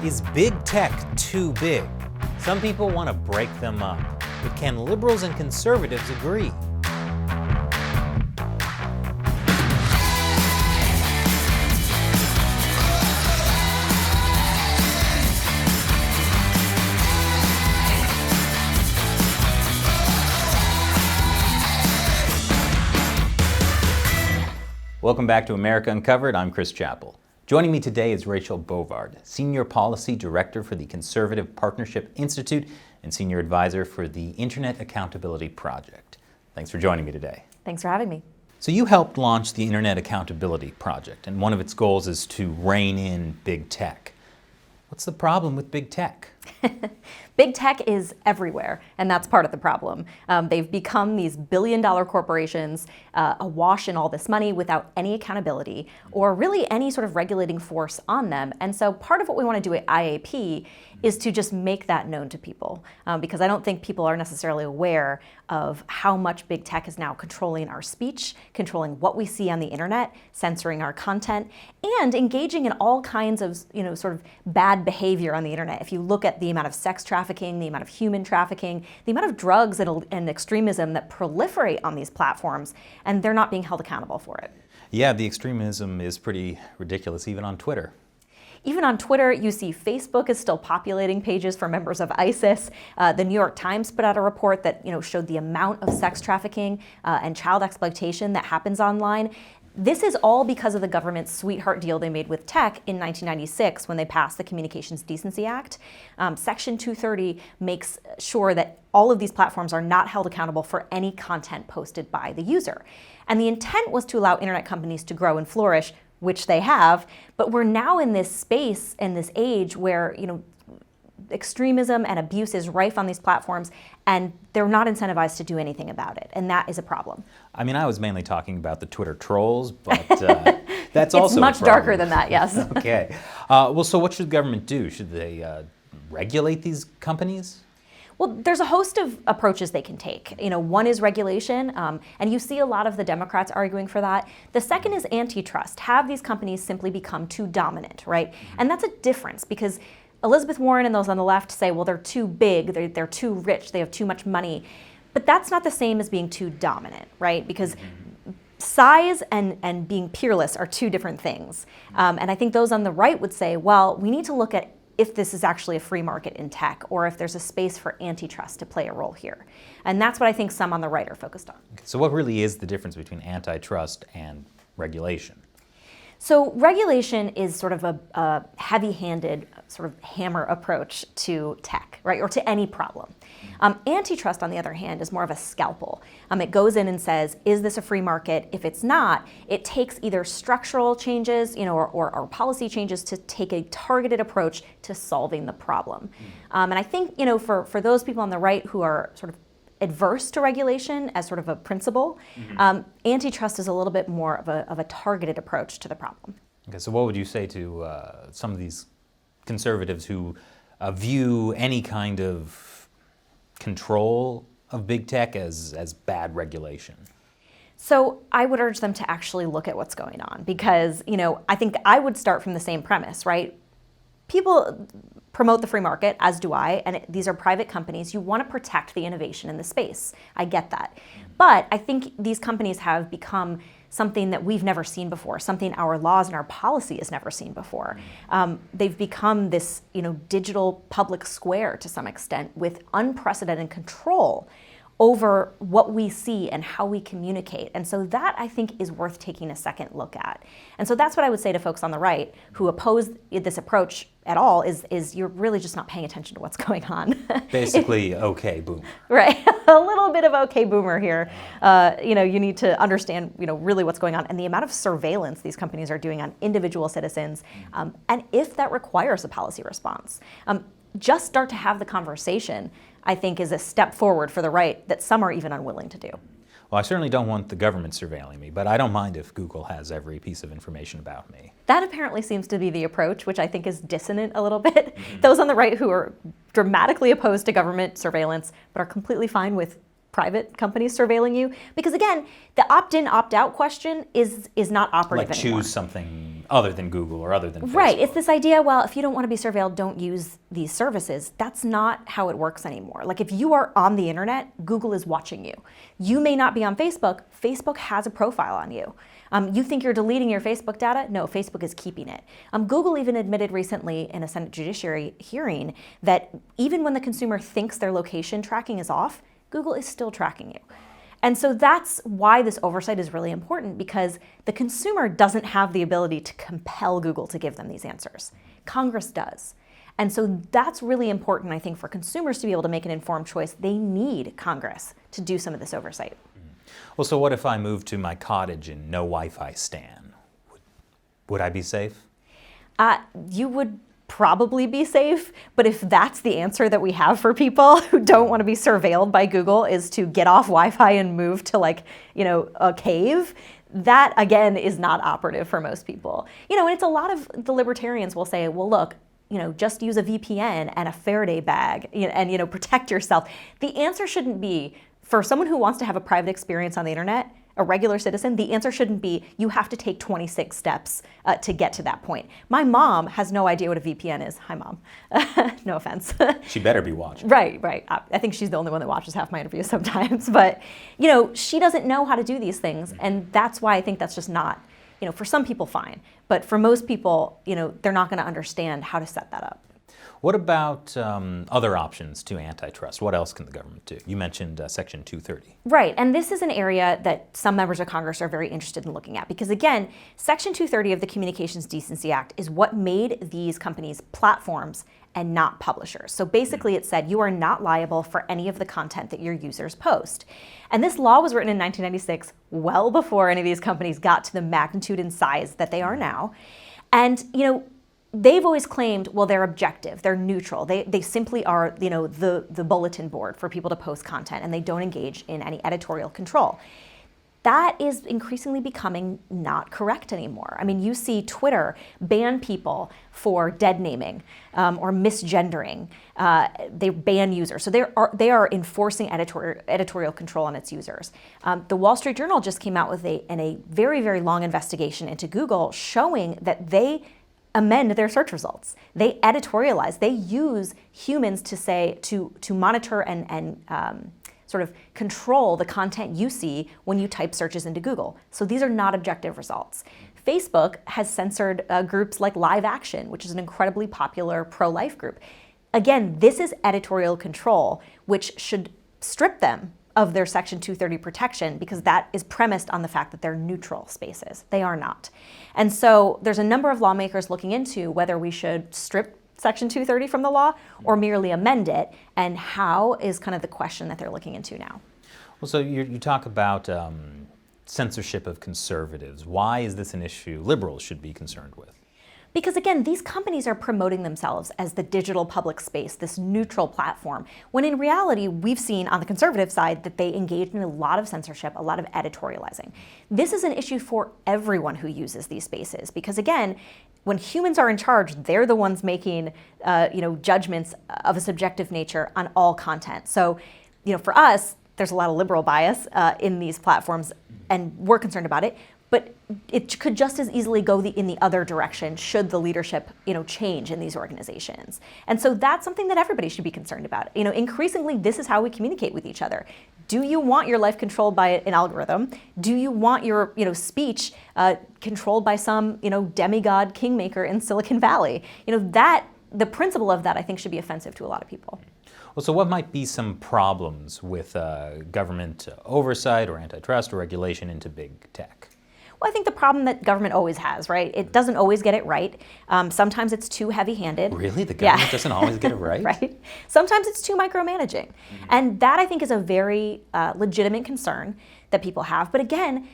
Is big tech too big? Some people want to break them up, but can liberals and conservatives agree? Welcome back to America Uncovered. I'm Chris Chappell. Joining me today is Rachel Bovard, Senior Policy Director for the Conservative Partnership Institute and Senior Advisor for the Internet Accountability Project. Thanks for joining me today. Thanks for having me. So you helped launch the Internet Accountability Project, and one of its goals is to rein in big tech. What's the problem with big tech? Big tech is everywhere, and that's part of the problem. They've become these billion-dollar corporations awash in all this money without any accountability or really any sort of regulating force on them. And so part of what we want to do at IAP is to just make that known to people, because I don't think people are necessarily aware of how much big tech is now controlling our speech, controlling what we see on the internet, censoring our content, and engaging in all kinds of, sort of bad behavior on the internet. If you look at the amount of sex trafficking, the amount of human trafficking, the amount of drugs and extremism that proliferate on these platforms, and they're not being held accountable for it. Yeah, the extremism is pretty ridiculous, even on Twitter. Even on Twitter, you see Facebook is still populating pages for members of ISIS. The New York Times put out a report that showed the amount of sex trafficking and child exploitation that happens online. This is all because of the government's sweetheart deal they made with tech in 1996 when they passed the Communications Decency Act. Section 230 makes sure that all of these platforms are not held accountable for any content posted by the user. And the intent was to allow internet companies to grow and flourish, which they have, but we're now in this space and this age where extremism and abuse is rife on these platforms, and they're not incentivized to do anything about it, and that is a problem. I mean, I was mainly talking about the Twitter trolls, but that's also it's much darker than that, yes. Okay. So what should the government do? Should they regulate these companies? Well, there's a host of approaches they can take. One is regulation, and you see a lot of the Democrats arguing for that. The second is antitrust. Have these companies simply become too dominant, right? And that's a difference because Elizabeth Warren and those on the left say, well, they're too big, they're too rich, they have too much money. But that's not the same as being too dominant, right? Because size and being peerless are two different things. And I think those on the right would say, well, we need to look at if this is actually a free market in tech or if there's a space for antitrust to play a role here. And that's what I think some on the right are focused on. Okay, so what really is the difference between antitrust and regulation? So regulation is sort of a heavy-handed sort of hammer approach to tech, right, or to any problem. Antitrust, on the other hand, is more of a scalpel. It goes in and says, is this a free market? If it's not, it takes either structural changes, or policy changes to take a targeted approach to solving the problem. And I think, for those people on the right who are sort of adverse to regulation as sort of a principle, antitrust is a little bit more of a targeted approach to the problem. Okay, so what would you say to some of these conservatives who view any kind of control of big tech as bad regulation? So I would urge them to actually look at what's going on because, I think I would start from the same premise, right? People promote the free market, as do I, and these are private companies. You want to protect the innovation in the space. I get that. But I think these companies have become something that we've never seen before, something our laws and our policy has never seen before. They've become this, digital public square to some extent with unprecedented control over what we see and how we communicate. And so that, I think, is worth taking a second look at. And so that's what I would say to folks on the right who oppose this approach at all is you're really just not paying attention to what's going on. Basically, okay, boom. Right, a little bit of okay boomer here. You need to understand, really what's going on and the amount of surveillance these companies are doing on individual citizens, and if that requires a policy response. Just start to have the conversation, I think, is a step forward for the right that some are even unwilling to do. Well, I certainly don't want the government surveilling me, but I don't mind if Google has every piece of information about me. That apparently seems to be the approach, which I think is dissonant a little bit. Those on the right who are dramatically opposed to government surveillance, but are completely fine with private companies surveilling you. Because again, the opt-in, opt-out question is not operative like anymore. Choose something other than Google or other than Facebook. Right. It's this idea, well, if you don't want to be surveilled, don't use these services. That's not how it works anymore. Like if you are on the internet, Google is watching you. You may not be on Facebook. Facebook has a profile on you. You think you're deleting your Facebook data? No, Facebook is keeping it. Google even admitted recently in a Senate Judiciary hearing that even when the consumer thinks their location tracking is off, Google is still tracking you. And so that's why this oversight is really important, because the consumer doesn't have the ability to compel Google to give them these answers. Congress does. And so that's really important, I think, for consumers to be able to make an informed choice. They need Congress to do some of this oversight. Well, so what if I moved to my cottage and no Wi-Fi stan? Would I be safe? You would probably be safe, but if that's the answer that we have for people who don't want to be surveilled by Google, is to get off Wi-Fi and move to a cave, that again is not operative for most people. And it's a lot of the libertarians will say, well, look, just use a VPN and a Faraday bag and protect yourself. The answer shouldn't be, for someone who wants to have a private experience on the internet, a regular citizen, the answer shouldn't be you have to take 26 steps to get to that point. My mom has no idea what a VPN is. Hi, Mom. No offense. She better be watching. Right. I think she's the only one that watches half my interviews sometimes. But, she doesn't know how to do these things. And that's why I think that's just not, for some people, fine. But for most people, they're not going to understand how to set that up. What about other options to antitrust? What else can the government do? You mentioned Section 230. Right, and this is an area that some members of Congress are very interested in looking at because, again, Section 230 of the Communications Decency Act is what made these companies platforms and not publishers. So basically it said you are not liable for any of the content that your users post. And this law was written in 1996, well before any of these companies got to the magnitude and size that they are now. And, they've always claimed, well, they're objective, they're neutral. They simply are, the bulletin board for people to post content, and they don't engage in any editorial control. That is increasingly becoming not correct anymore. I mean, you see Twitter ban people for dead naming or misgendering. They ban users. So they are enforcing editorial control on its users. The Wall Street Journal just came out with a very, very long investigation into Google showing that they amend their search results. They editorialize. They use humans to monitor and sort of control the content you see when you type searches into Google. So these are not objective results. Facebook has censored groups like Live Action, which is an incredibly popular pro-life group. Again, this is editorial control, which should strip them of their Section 230 protection because that is premised on the fact that they're neutral spaces. They are not. And so there's a number of lawmakers looking into whether we should strip Section 230 from the law or merely amend it, and how is kind of the question that they're looking into now. Well, so you talk about censorship of conservatives. Why is this an issue liberals should be concerned with? Because again, these companies are promoting themselves as the digital public space, this neutral platform, when in reality, we've seen on the conservative side that they engage in a lot of censorship, a lot of editorializing. This is an issue for everyone who uses these spaces, because again, when humans are in charge, they're the ones making judgments of a subjective nature on all content. So, for us, there's a lot of liberal bias in these platforms, and we're concerned about it. But it could just as easily go in the other direction should the leadership, change in these organizations. And so that's something that everybody should be concerned about. Increasingly, this is how we communicate with each other. Do you want your life controlled by an algorithm? Do you want your, speech controlled by some, demigod kingmaker in Silicon Valley? The principle of that, I think, should be offensive to a lot of people. Well, so what might be some problems with government oversight or antitrust or regulation into big tech? Well, I think the problem that government always has, right? It doesn't always get it right. Sometimes it's too heavy-handed. Really? The government doesn't always get it right? Right. Sometimes it's too micromanaging. Mm-hmm. And that, I think, is a very legitimate concern that people have. But again,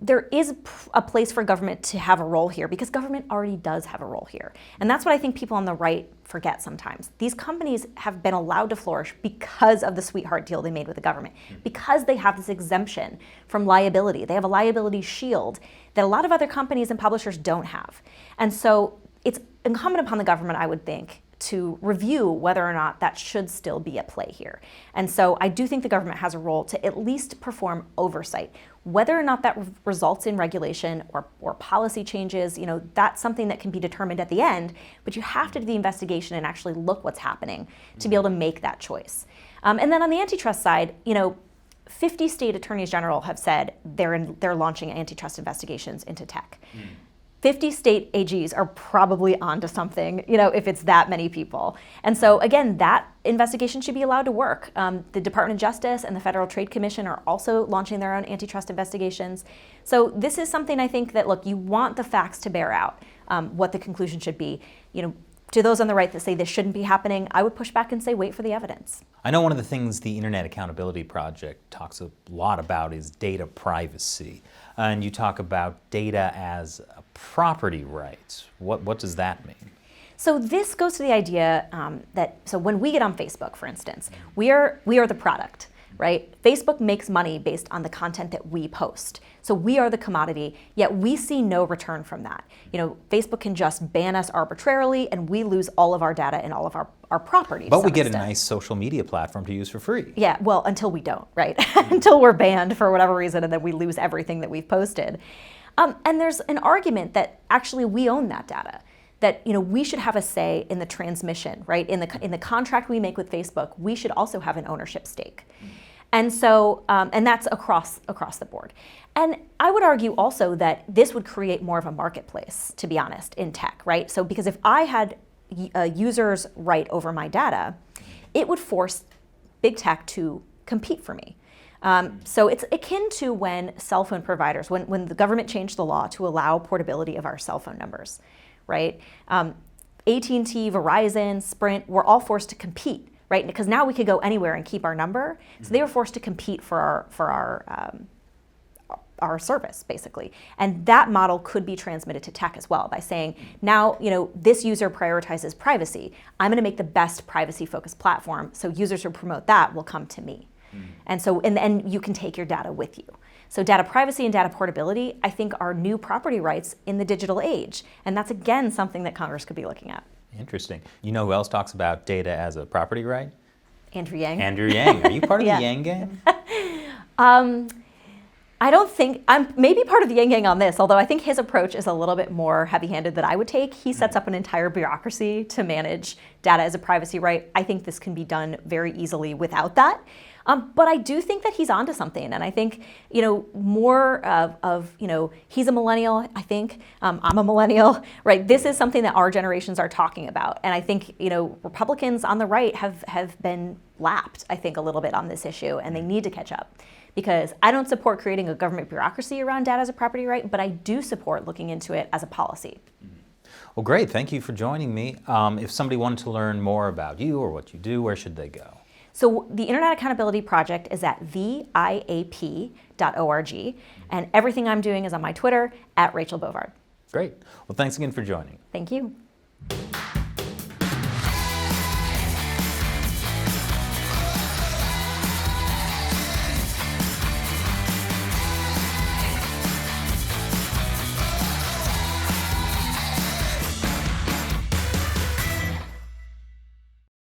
there is a place for government to have a role here because government already does have a role here. And that's what I think people on the right forget sometimes. These companies have been allowed to flourish because of the sweetheart deal they made with the government, because they have this exemption from liability. They have a liability shield that a lot of other companies and publishers don't have. And so it's incumbent upon the government, I would think, to review whether or not that should still be at play here. And so I do think the government has a role to at least perform oversight. Whether or not that results in regulation or policy changes, that's something that can be determined at the end, but you have to do the investigation and actually look what's happening to be able to make that choice. And then on the antitrust side, 50 state attorneys general have said they're launching antitrust investigations into tech. 50 state AGs are probably onto something, if it's that many people. And so again, that investigation should be allowed to work. The Department of Justice and the Federal Trade Commission are also launching their own antitrust investigations. So this is something I think that, look, you want the facts to bear out what the conclusion should be. To those on the right that say this shouldn't be happening, I would push back and say wait for the evidence. I know one of the things the Internet Accountability Project talks a lot about is data privacy. And you talk about data as a property right. What does that mean? So this goes to the idea that when we get on Facebook, for instance, we are the product, right? Facebook makes money based on the content that we post. So we are the commodity, yet we see no return from that. Facebook can just ban us arbitrarily and we lose all of our data and all of our property. But we get a nice social media platform to use for free. Yeah, well, until we don't, right? Until we're banned for whatever reason and then we lose everything that we've posted. And there's an argument that actually we own that data. That we should have a say in the transmission, right? In the contract we make with Facebook, we should also have an ownership stake. And so, and that's across the board. And I would argue also that this would create more of a marketplace, to be honest, in tech, right? So because if I had a user's right over my data, it would force big tech to compete for me. So it's akin to when cell phone providers, when the government changed the law to allow portability of our cell phone numbers, right? AT&T, Verizon, Sprint were all forced to compete, right? Because now we could go anywhere and keep our number. So they were forced to compete for our service, basically. And that model could be transmitted to tech as well by saying, now, this user prioritizes privacy. I'm going to make the best privacy-focused platform, so users who promote that will come to me. And so, and you can take your data with you. So data privacy and data portability, I think, are new property rights in the digital age. And that's, again, something that Congress could be looking at. Interesting. You know who else talks about data as a property right? Andrew Yang. Andrew Yang. Are you part of the Yang gang? I don't think, I'm maybe part of the Yang gang on this, although I think his approach is a little bit more heavy-handed than I would take. He sets up an entire bureaucracy to manage data as a privacy right. I think this can be done very easily without that. But I do think that he's onto something. And I think, more of he's a millennial, I think. I'm a millennial, right? This is something that our generations are talking about. And I think, Republicans on the right have been lapped, I think, a little bit on this issue, and they need to catch up. Because I don't support creating a government bureaucracy around data as a property right, but I do support looking into it as a policy. Well, great. Thank you for joining me. If somebody wanted to learn more about you or what you do, where should they go? So the Internet Accountability Project is at theiap.org, and everything I'm doing is on my Twitter, @Rachel Bovard. Great. Well, thanks again for joining. Thank you.